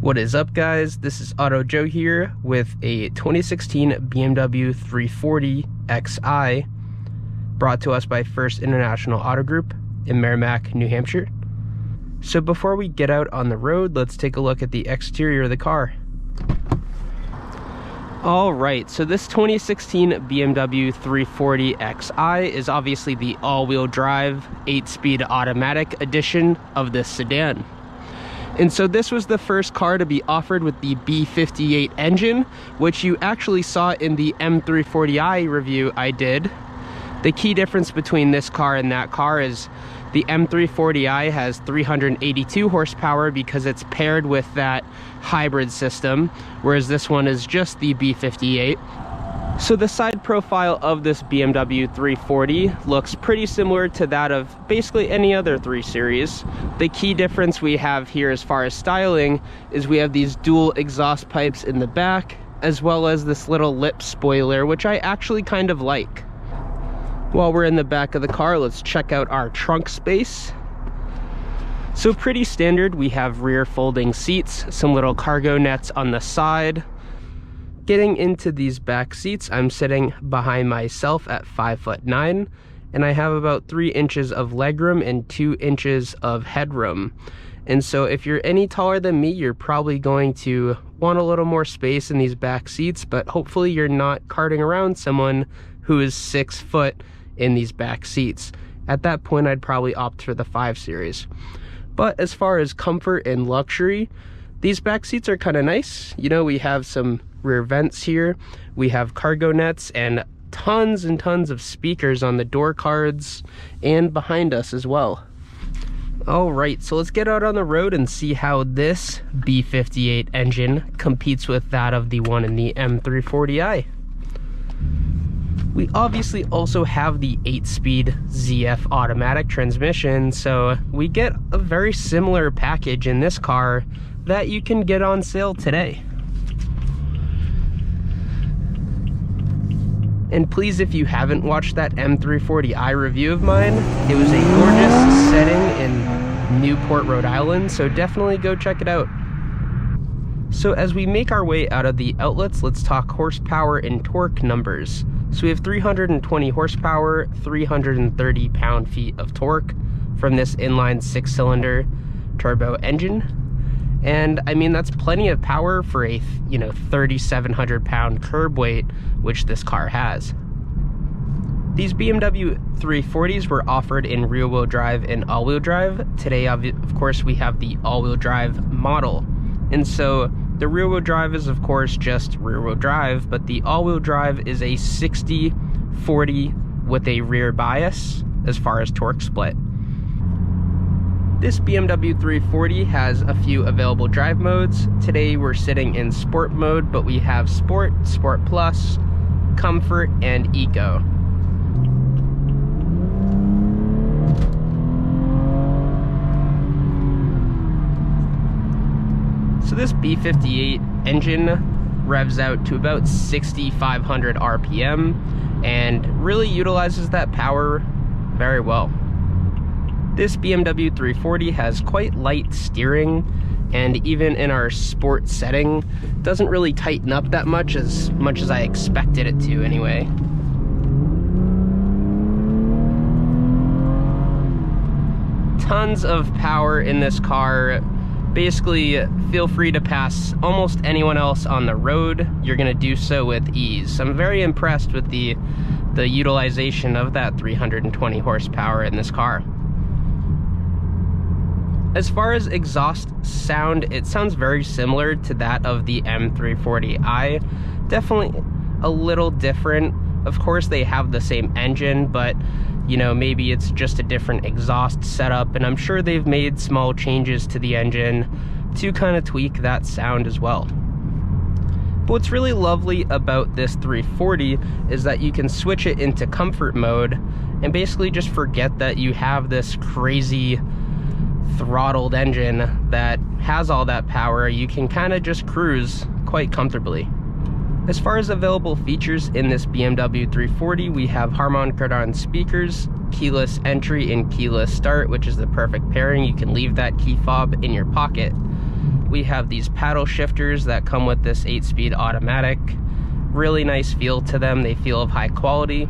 What is up, guys? This is Auto Joe here with a 2016 BMW 340i brought to us by First International Auto Group in Merrimack, New Hampshire. So before we get out on the road, let's take a look at the exterior of the car. Alright, so this 2016 BMW 340xi is obviously the all-wheel drive 8-speed automatic edition of this sedan. And so this was the first car to be offered with the B58 engine, which you actually saw in the M340i review I did. The key difference between this car and that car is the M340i has 382 horsepower because it's paired with that hybrid system, whereas this one is just the B58. So the side profile of this BMW 340 looks pretty similar to that of basically any other 3 Series. The key difference we have here as far as styling is we have these dual exhaust pipes in the back, as well as this little lip spoiler, which I actually kind of like. While we're in the back of the car, let's check out our trunk space. So pretty standard, we have rear folding seats, some little cargo nets on the side. Getting into these back seats, I'm sitting behind myself at 5'9", and I have about 3 inches of legroom and 2 inches of headroom. And so if you're any taller than me, you're probably going to want a little more space in these back seats, but hopefully you're not carting around someone who is 6 foot in these back seats. At that point, I'd probably opt for the 5 Series. But as far as comfort and luxury, these back seats are kind of nice. You know, we have some rear vents here, we have cargo nets, and tons and tons of speakers on the door cards and behind us as well. All right, so let's get out on the road and see how this B58 engine competes with that of the one in the M340i. We obviously also have the 8-speed ZF automatic transmission, so we get a very similar package in this car that you can get on sale today. And please, if you haven't watched that M340i review of mine, it was a gorgeous setting in Newport, Rhode Island, so definitely go check it out. So as we make our way out of the outlets, let's talk horsepower and torque numbers. So we have 320 horsepower, 330 pound-feet of torque from this inline 6-cylinder turbo engine. And I mean, that's plenty of power for a 3,700 pound curb weight, which this car has. These BMW 340s were offered in rear-wheel drive and all-wheel drive. Today, of course, we have the all-wheel drive model. And so the rear-wheel drive is, of course, just rear-wheel drive, but the all-wheel drive is a 60-40 with a rear bias as far as torque split. This BMW 340 has a few available drive modes. Today we're sitting in Sport mode, but we have Sport, Sport Plus, Comfort, and Eco. So this B58 engine revs out to about 6,500 RPM and really utilizes that power very well. This BMW 340 has quite light steering, and even in our sport setting, doesn't really tighten up that much as I expected it to anyway. Tons of power in this car. Basically, feel free to pass almost anyone else on the road. You're gonna do so with ease. I'm very impressed with the utilization of that 320 horsepower in this car. As far as exhaust sound, it sounds very similar to that of the M340i. Definitely a little different. Of course, they have the same engine, but maybe it's just a different exhaust setup, and I'm sure they've made small changes to the engine to kind of tweak that sound as well. But what's really lovely about this 340 is that you can switch it into comfort mode and basically just forget that you have this crazy throttled engine that has all that power. You can kind of just cruise quite comfortably. As far as available features in this BMW 340, we have harman kardon speakers, keyless entry and keyless start, which is the perfect pairing. You can leave that key fob in your pocket. We have these paddle shifters that come with this 8-speed automatic. Really nice feel to them, they feel of high quality.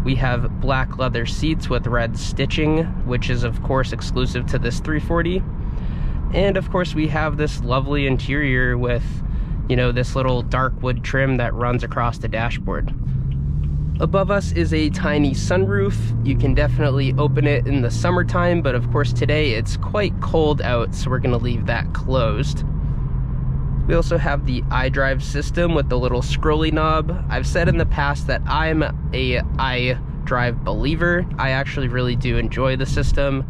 We have black leather seats with red stitching, which is of course exclusive to this 340. And of course we have this lovely interior with, you know, this little dark wood trim that runs across the dashboard. Above us is a tiny sunroof. You can definitely open it in the summertime, but of course today it's quite cold out, so we're gonna leave that closed. We also have the iDrive system with the little scrolly knob. I've said in the past that I'm a iDrive believer. I actually really do enjoy the system.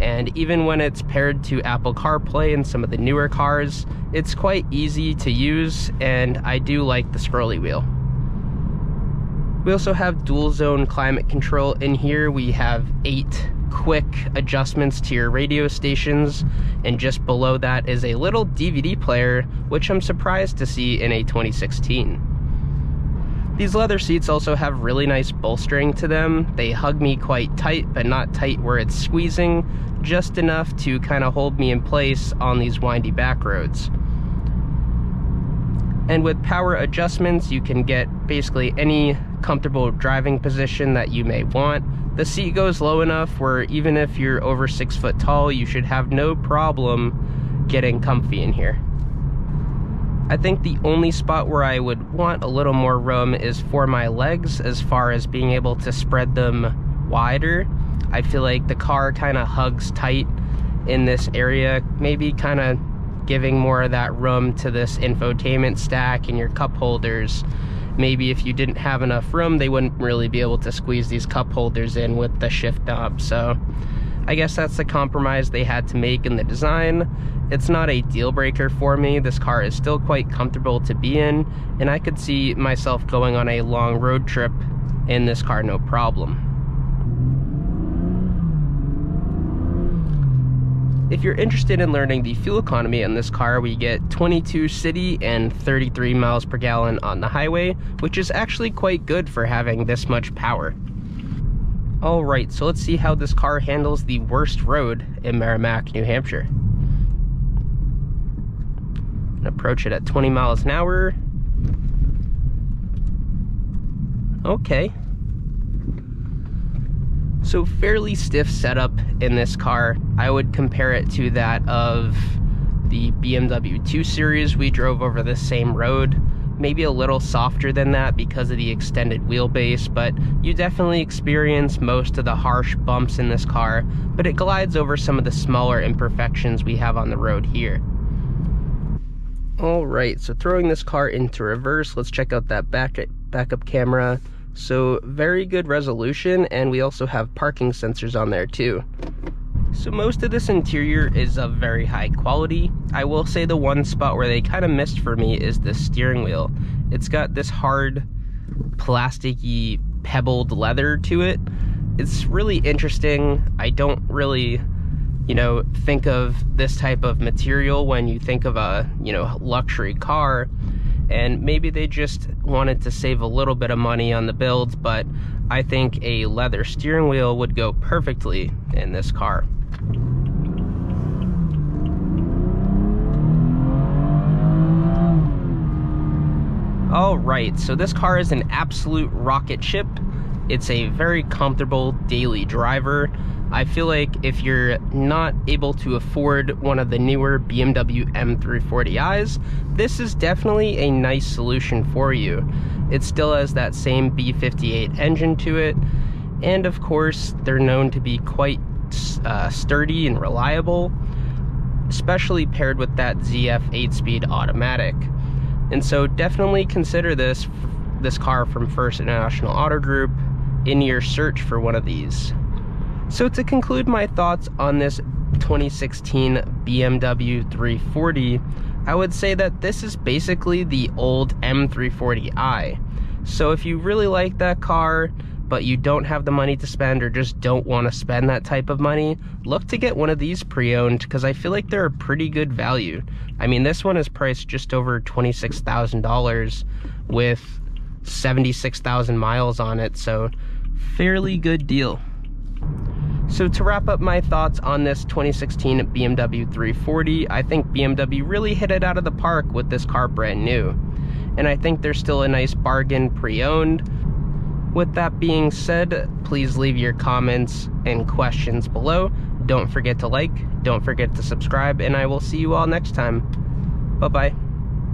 And even when it's paired to Apple CarPlay in some of the newer cars, it's quite easy to use, and I do like the scrolly wheel. We also have dual zone climate control in here. We have 8 quick adjustments to your radio stations, and just below that is a little DVD player, which I'm surprised to see in a 2016. These leather seats also have really nice bolstering to them. They hug me quite tight, but not tight where it's squeezing, just enough to kind of hold me in place on these windy back roads. And with power adjustments, you can get basically any comfortable driving position that you may want. The seat goes low enough where even if you're over 6 foot tall, you should have no problem getting comfy in here. I think the only spot where I would want a little more room is for my legs, as far as being able to spread them wider. I feel like the car kind of hugs tight in this area, maybe kind of giving more of that room to this infotainment stack and your cup holders. Maybe if you didn't have enough room, they wouldn't really be able to squeeze these cup holders in with the shift knob. So I guess that's the compromise they had to make in the design. It's not a deal breaker for me. This car is still quite comfortable to be in, and I could see myself going on a long road trip in this car no problem. If you're interested in learning the fuel economy on this car, we get 22 city and 33 miles per gallon on the highway, which is actually quite good for having this much power. Alright, so let's see how this car handles the worst road in Merrimack, New Hampshire. Approach it at 20 miles an hour. Okay. So fairly stiff setup in this car. I would compare it to that of the BMW 2 Series we drove over this same road. Maybe a little softer than that because of the extended wheelbase, but you definitely experience most of the harsh bumps in this car, but it glides over some of the smaller imperfections we have on the road here. Alright, so throwing this car into reverse, let's check out that backup camera. So very good resolution, and we also have parking sensors on there too. So most of this interior is of very high quality. I will say the one spot where they kind of missed for me is the steering wheel. It's got this hard, plasticky, pebbled leather to it. It's really interesting. I don't really, think of this type of material when you think of a, luxury car. And maybe they just wanted to save a little bit of money on the builds, but I think a leather steering wheel would go perfectly in this car. Alright, so this car is an absolute rocket ship. It's a very comfortable daily driver. I feel like if you're not able to afford one of the newer BMW M340i's, this is definitely a nice solution for you. It still has that same B58 engine to it, and of course, they're known to be quite sturdy and reliable, especially paired with that ZF 8-speed automatic. And so definitely consider this car from First International Auto Group in your search for one of these. So to conclude my thoughts on this 2016 BMW 340, I would say that this is basically the old M340i. So if you really like that car, but you don't have the money to spend or just don't want to spend that type of money, look to get one of these pre-owned, because I feel like they're a pretty good value. I mean, this one is priced just over $26,000 with 76,000 miles on it, so fairly good deal. So to wrap up my thoughts on this 2016 BMW 340, I think BMW really hit it out of the park with this car brand new. And I think there's still a nice bargain pre-owned. With that being said, please leave your comments and questions below. Don't forget to like, don't forget to subscribe, and I will see you all next time. Bye-bye.